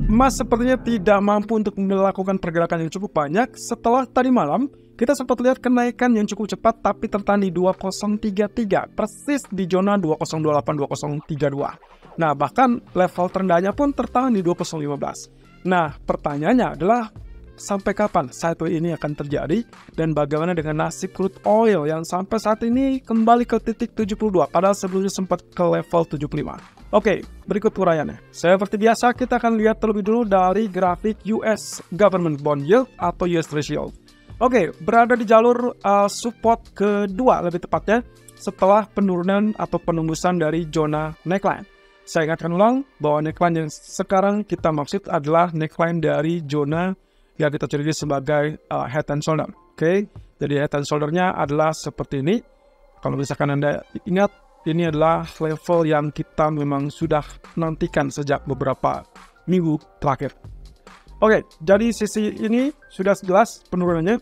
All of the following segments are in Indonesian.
Emas sepertinya tidak mampu untuk melakukan pergerakan yang cukup banyak. Setelah tadi malam, kita sempat lihat kenaikan yang cukup cepat tapi tertahan di 2033, persis di zona 2028-2032. Nah, bahkan level terendahnya pun tertahan di 2015. Nah, pertanyaannya adalah sampai kapan sideway ini akan terjadi dan bagaimana dengan nasib crude oil yang sampai saat ini kembali ke titik 72 padahal sebelumnya sempat ke level 75. Oke, berikut uraiannya. Seperti biasa, kita akan lihat terlebih dulu dari grafik US Government Bond Yield atau US Treasury Yield. Oke, berada di jalur support kedua lebih tepatnya setelah penurunan atau penembusan dari zona neckline. Saya ingatkan ulang bahwa neckline yang sekarang kita maksud adalah neckline dari zona yang kita ciri sebagai head and shoulder. Oke, jadi head and shoulder-nya adalah seperti ini. Kalau misalkan Anda ingat, ini adalah level yang kita memang sudah nantikan sejak beberapa minggu terakhir. Oke, jadi sisi ini sudah jelas penurunannya.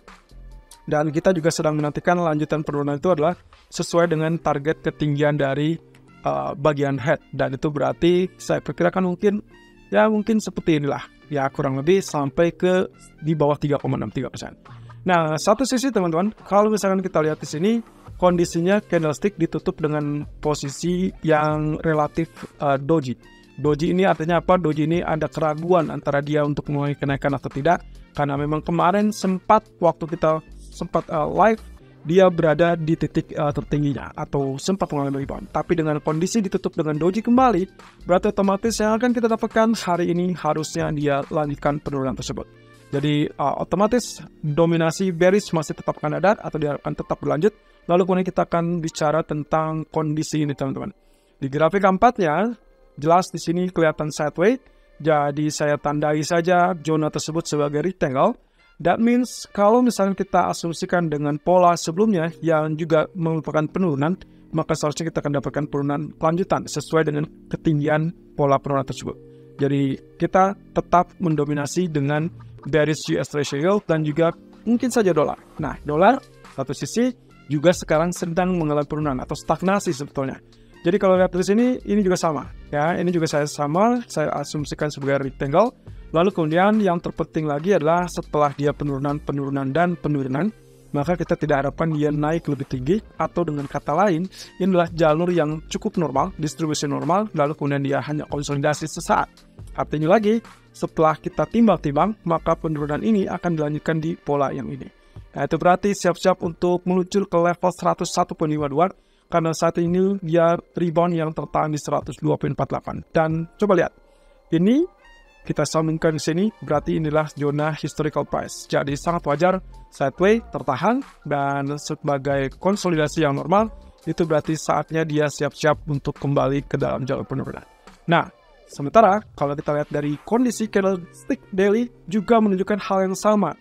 Dan kita juga sedang menantikan lanjutan penurunan itu adalah sesuai dengan target ketinggian dari bagian head. Dan itu berarti saya perkirakan mungkin seperti inilah. Ya kurang lebih sampai ke di bawah 3,63%. Nah, satu sisi teman-teman, kalau misalkan kita lihat di sini, kondisinya candlestick ditutup dengan posisi yang relatif doji. Doji ini artinya apa? Doji ini ada keraguan antara dia untuk mulai kenaikan atau tidak. Karena memang kemarin waktu kita sempat live, dia berada di titik tertingginya atau sempat mengalami rebound. Tapi dengan kondisi ditutup dengan doji kembali, berarti otomatis yang akan kita dapatkan hari ini harusnya dia lanjutkan penurunan tersebut. Jadi otomatis dominasi bearish masih tetap akan ada atau dia akan tetap berlanjut. Lalu kemudian kita akan bicara tentang kondisi ini teman-teman. Di grafik keempatnya, jelas di sini kelihatan sideways. Jadi saya tandai saja zona tersebut sebagai rectangle. That means kalau misalnya kita asumsikan dengan pola sebelumnya yang juga merupakan penurunan, maka seharusnya kita akan dapatkan penurunan lanjutan sesuai dengan ketinggian pola penurunan tersebut. Jadi kita tetap mendominasi dengan bearish US Treasury Yield dan juga mungkin saja dolar. Nah, dolar satu sisi juga sekarang sedang mengalami penurunan atau stagnasi sebetulnya. Jadi kalau lihat dari sini, ini juga sama. Ya, ini juga saya asumsikan sebagai rectangle. Lalu kemudian yang terpenting lagi adalah setelah dia penurunan, maka kita tidak harapkan dia naik lebih tinggi. Atau dengan kata lain, ini adalah jalur yang cukup normal, distribusi normal, lalu kemudian dia hanya konsolidasi sesaat. Artinya lagi, setelah kita timbang-timbang, maka penurunan ini akan dilanjutkan di pola yang ini. Nah, itu berarti siap-siap untuk meluncur ke level 101.52 karena saat ini dia rebound yang tertahan di 102.48. Dan coba lihat, ini kita sambungkan di sini, berarti inilah zona historical price. Jadi sangat wajar sideways tertahan dan sebagai konsolidasi yang normal, itu berarti saatnya dia siap-siap untuk kembali ke dalam jalur penurunan. Nah, sementara kalau kita lihat dari kondisi candlestick daily juga menunjukkan hal yang sama.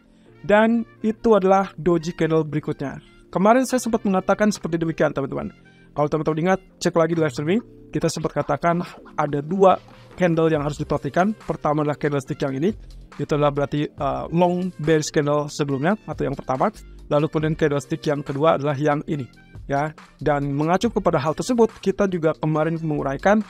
Dan itu adalah doji candle berikutnya. Kemarin saya sempat mengatakan seperti demikian teman-teman. Kalau teman-teman ingat, cek lagi di live streaming, kita sempat katakan ada dua candle yang harus diperhatikan. Pertama adalah candlestick yang ini. Itu adalah berarti long bearish candle sebelumnya atau yang pertama. Lalu kemudian candlestick yang kedua adalah yang ini. Ya, dan mengacu kepada hal tersebut, kita juga kemarin menguraikan.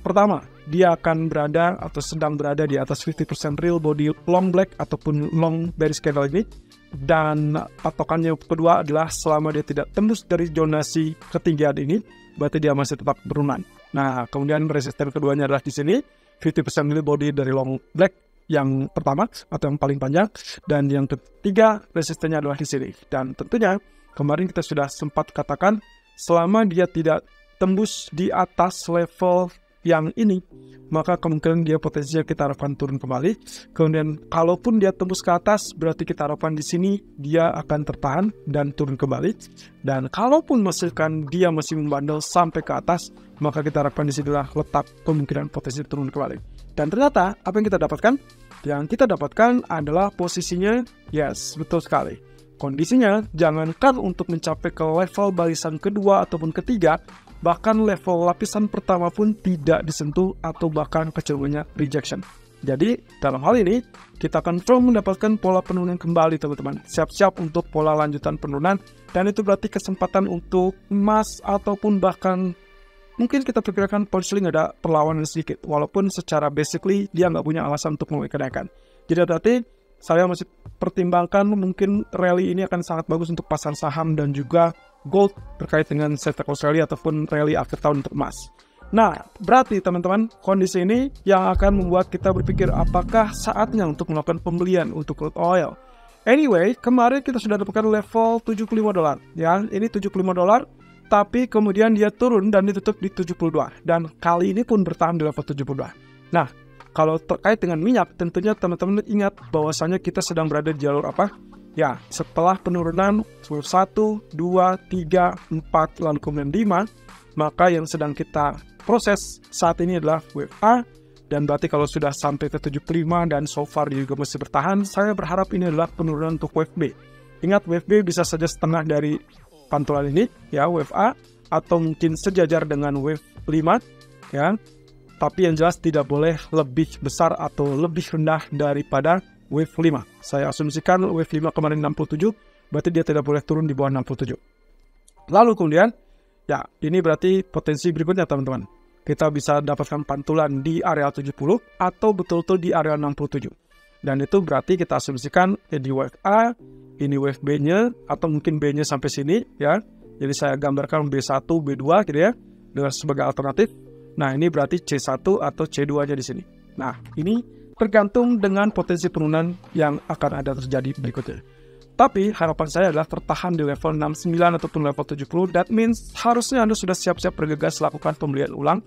Pertama, dia akan berada atau sedang berada di atas 50% real body long black ataupun long bearish candle ini. Dan patokannya kedua adalah selama dia tidak tembus dari zonasi ketinggian ini, berarti dia masih tetap penurunan. Nah, kemudian resisten keduanya adalah di sini, 50% real body dari long black yang pertama atau yang paling panjang. Dan yang ketiga, resistennya adalah di sini. Dan tentunya, kemarin kita sudah sempat katakan, selama dia tidak tembus di atas level yang ini, maka kemungkinan dia potensinya kita harapkan turun kembali. Kemudian kalaupun dia tembus ke atas, berarti kita harapkan di sini dia akan tertahan dan turun kembali. Dan kalaupun misalkan dia masih membandel sampai ke atas, maka kita harapkan di sinilah letak kemungkinan potensi turun kembali. Dan ternyata apa yang kita dapatkan? Yang kita dapatkan adalah posisinya, yes, betul sekali. Kondisinya jangankan untuk mencapai ke level barisan kedua ataupun ketiga, bahkan level lapisan pertama pun tidak disentuh atau bahkan kecenderungannya rejection. Jadi dalam hal ini kita confirm mendapatkan pola penurunan kembali teman-teman. Siap-siap untuk pola lanjutan penurunan dan itu berarti kesempatan untuk emas ataupun bahkan mungkin kita perkirakan pound sterling ada perlawanan sedikit, walaupun secara basically dia nggak punya alasan untuk mulai kenaikan. Jadi berarti saya masih pertimbangkan mungkin rally ini akan sangat bagus untuk pasar saham dan juga gold terkait dengan Safex Australia ataupun rally akhir tahun untuk emas. Nah, berarti teman-teman, kondisi ini yang akan membuat kita berpikir apakah saatnya untuk melakukan pembelian untuk crude oil. Anyway, kemarin kita sudah dapatkan level $75, ya. Ini $75, tapi kemudian dia turun dan ditutup di 72. Dan kali ini pun bertahan di level 72. Nah, kalau terkait dengan minyak, tentunya teman-teman ingat bahwasanya kita sedang berada di jalur apa? Ya, setelah penurunan wave 1, 2, 3, 4, lalu kemudian 5, maka yang sedang kita proses saat ini adalah wave A, dan berarti kalau sudah sampai ke 75 dan so far juga masih bertahan, saya berharap ini adalah penurunan untuk wave B. Ingat, wave B bisa saja setengah dari pantulan ini, ya, wave A, atau mungkin sejajar dengan wave 5, ya. Tapi yang jelas tidak boleh lebih besar atau lebih rendah daripada wave 5. Saya asumsikan wave 5 kemarin 67, berarti dia tidak boleh turun di bawah 67. Lalu kemudian, ya, ini berarti potensi berikutnya teman-teman. Kita bisa dapatkan pantulan di area 70 atau betul-betul di area 67. Dan itu berarti kita asumsikan di wave A, ini wave B-nya, atau mungkin B-nya sampai sini, ya. Jadi saya gambarkan B1, B2 gitu ya, dengan sebagai alternatif. Nah, ini berarti C1 atau C2-nya di sini. Nah, ini tergantung dengan potensi penurunan yang akan ada terjadi berikutnya. Tapi harapan saya adalah tertahan di level 69 ataupun level 70. That means harusnya Anda sudah siap-siap bergegas lakukan pembelian ulang.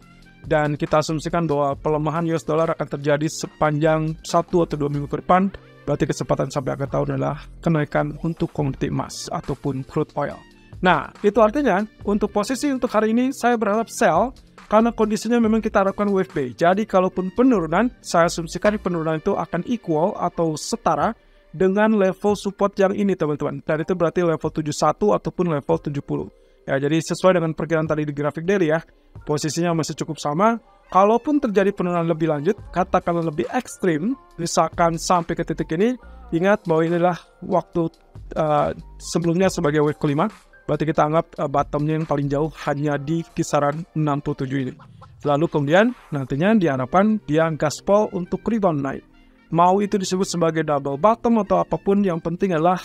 Dan kita asumsikan bahwa pelemahan US dollar akan terjadi sepanjang 1 atau 2 minggu ke depan. Berarti kesempatan sampai akhir tahun adalah kenaikan untuk komoditi emas ataupun crude oil. Nah, itu artinya untuk posisi untuk hari ini saya berharap sell karena kondisinya memang kita harapkan wave B. Jadi kalaupun penurunan, saya asumsikan penurunan itu akan equal atau setara dengan level support yang ini teman-teman. Dan itu berarti level 71 ataupun level 70. Ya, jadi sesuai dengan perkiraan tadi di grafik daily ya, posisinya masih cukup sama. Kalaupun terjadi penurunan lebih lanjut, katakanlah lebih ekstrim, misalkan sampai ke titik ini, ingat bahwa inilah waktu sebelumnya sebagai wave kelima. Berarti kita anggap bottomnya yang paling jauh hanya di kisaran 67 ini. Lalu kemudian nantinya diharapkan dia gaspol untuk rebound naik. Mau itu disebut sebagai double bottom atau apapun, yang penting adalah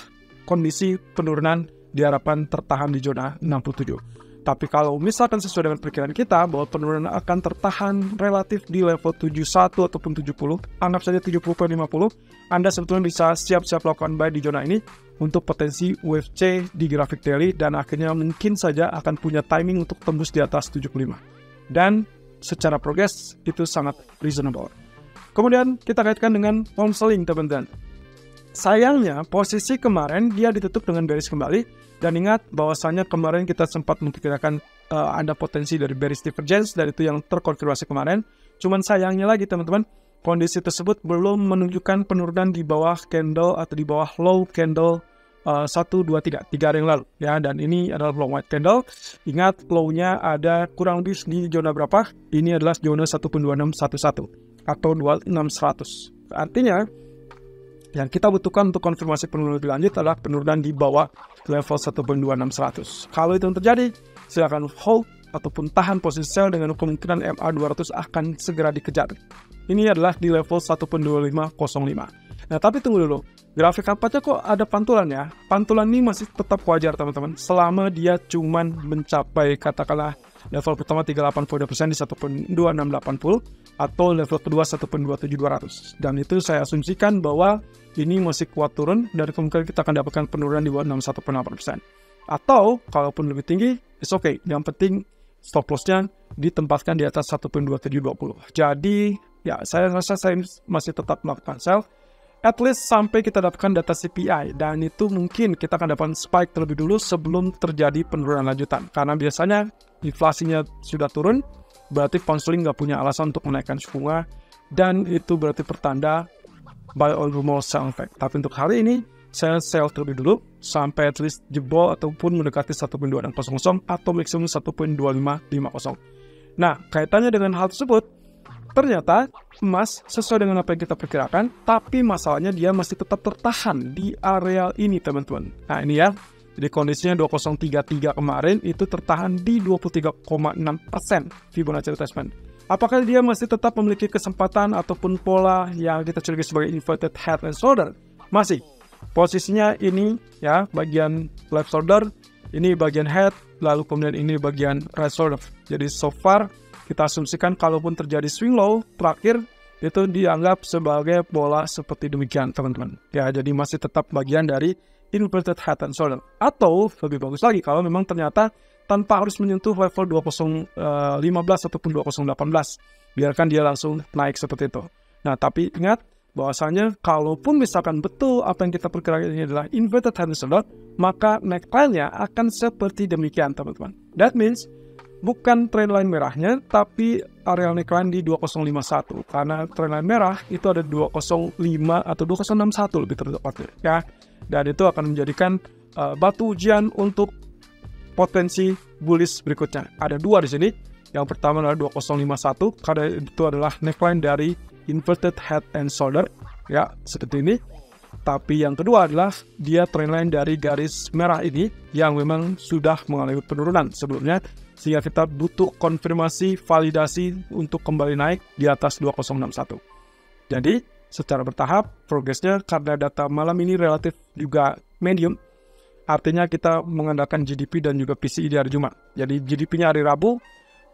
kondisi penurunan diharapkan tertahan di zona 67. Tapi kalau misalkan sesuai dengan perkiraan kita bahwa penurunan akan tertahan relatif di level 71 ataupun 70, anggap saja 70.50, Anda sebetulnya bisa siap-siap lakukan buy di zona ini untuk potensi wave C di grafik daily, dan akhirnya mungkin saja akan punya timing untuk tembus di atas 75. Dan secara progres itu sangat reasonable. Kemudian kita kaitkan dengan pound sterling teman-teman. Sayangnya posisi kemarin dia ditutup dengan bearish kembali, dan ingat bahwasanya kemarin kita sempat memperkirakan ada potensi dari bearish divergence, dan itu yang terkonfirmasi kemarin. Cuman sayangnya lagi teman-teman, kondisi tersebut belum menunjukkan penurunan di bawah candle atau di bawah low candle 1, 2, 3 hari yang lalu ya. Dan ini adalah long white candle. Ingat low-nya ada kurang lebih di zona berapa? Ini adalah zona 1.2611 atau 26100. Artinya yang kita butuhkan untuk konfirmasi penurunan lebih lanjut adalah penurunan di bawah level 1.2600. Kalau itu yang terjadi, silakan hold ataupun tahan posisi sell dengan kemungkinan MA200 akan segera dikejar. Ini adalah di level 1.2505. Nah, tapi tunggu dulu. Grafik kampanye kok ada pantulan ya? Pantulan ini masih tetap wajar teman-teman, selama dia cuman mencapai katakanlah level pertama 38% di 1.2680 atau level kedua 1.27200. Dan itu saya asumsikan bahwa ini masih kuat turun, dan kemungkinan kita akan dapatkan penurunan di bawah 61.8%. Atau kalaupun lebih tinggi, it's okay. Yang penting stop loss-nya ditempatkan di atas 1.2720. Jadi ya, saya rasa saya masih tetap melakukan sell at least sampai kita dapatkan data CPI, dan itu mungkin kita akan dapatkan spike terlebih dulu sebelum terjadi penurunan lanjutan, karena biasanya inflasinya sudah turun, berarti pound sterling nggak punya alasan untuk menaikkan suku bunga, dan itu berarti pertanda buy on rumor sell effect. Tapi untuk hari ini saya sell terlebih dulu sampai at least jebol ataupun mendekati 1.2600 atau maksimum 1.2550. Nah, kaitannya dengan hal tersebut, ternyata emas sesuai dengan apa yang kita perkirakan, tapi masalahnya dia masih tetap tertahan di area ini teman-teman. Nah ini ya, Jadi kondisinya 2033 kemarin itu tertahan di 23,6% Fibonacci retracement. Apakah dia masih tetap memiliki kesempatan ataupun pola yang kita curigai sebagai inverted head and shoulder? Masih. Posisinya ini ya, bagian left shoulder, ini bagian head, lalu kemudian ini bagian right shoulder. Jadi so far kita asumsikan kalaupun terjadi swing low terakhir itu dianggap sebagai pola seperti demikian, teman-teman. Ya, jadi masih tetap bagian dari inverted head and shoulder. Atau lebih bagus lagi kalau memang ternyata tanpa harus menyentuh level 2015 ataupun 2018. Biarkan dia langsung naik seperti itu. Nah, tapi ingat bahwasanya kalaupun misalkan betul apa yang kita perkirakan ini adalah inverted head and shoulder, maka neckline-nya akan seperti demikian, teman-teman. That means bukan trendline merahnya, tapi area neckline di 2051. Karena trendline merah itu ada 205 atau 2061 lebih tepatnya, ya. Dan itu akan menjadikan batu ujian untuk potensi bullish berikutnya. Ada dua di sini. Yang pertama adalah 2051 karena itu adalah neckline dari inverted head and shoulder, ya, seperti ini. Tapi yang kedua adalah dia trendline dari garis merah ini yang memang sudah mengalami penurunan sebelumnya, sehingga kita butuh konfirmasi validasi untuk kembali naik di atas 2061. Jadi secara bertahap progresnya karena data malam ini relatif juga medium. Artinya kita mengandalkan GDP dan juga PCE di hari Jumat. Jadi GDP-nya hari Rabu,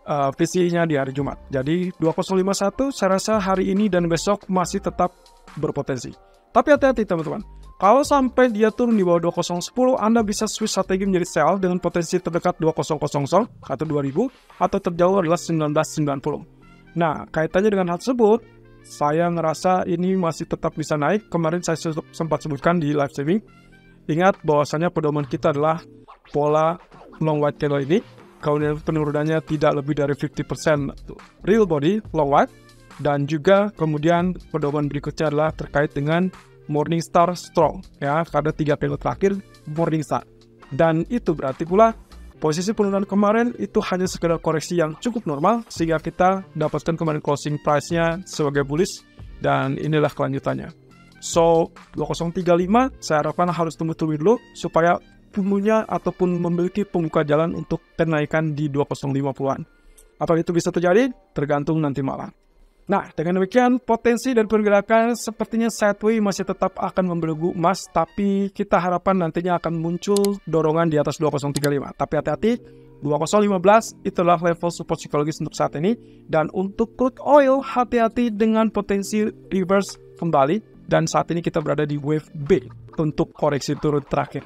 PCE-nya di hari Jumat. Jadi 2051 saya rasa hari ini dan besok masih tetap berpotensi. Tapi hati-hati teman-teman. Kalau sampai dia turun di bawah 2010, Anda bisa switch strategi menjadi sell dengan potensi terdekat 2000 atau 2000 atau terjauh adalah 1990. Nah, kaitannya dengan hal tersebut, saya ngerasa ini masih tetap bisa naik. Kemarin saya sempat sebutkan di live streaming. Ingat bahwasanya pedoman kita adalah pola long white candle ini. Kemudian penurunannya tidak lebih dari 50% real body long white. Dan juga kemudian pedoman berikutnya adalah terkait dengan Morningstar strong. Ya, karena 3 candle terakhir Morningstar. Dan itu berarti pula posisi penurunan kemarin itu hanya sekedar koreksi yang cukup normal. Sehingga kita dapatkan kemarin closing price-nya sebagai bullish. Dan inilah kelanjutannya. So, 2035 saya harapkan harus tunggu dulu supaya punya ataupun memiliki pembuka jalan untuk kenaikan di 2050-an. Apakah itu bisa terjadi? Tergantung nanti malam. Nah, dengan demikian potensi dan pergerakan sepertinya sideways masih tetap akan membelenggu emas, tapi kita harapkan nantinya akan muncul dorongan di atas 2035. Tapi hati-hati, 2015 itulah level support psikologis untuk saat ini. Dan untuk crude oil, hati-hati dengan potensi reverse kembali. Dan saat ini kita berada di wave B untuk koreksi turun terakhir.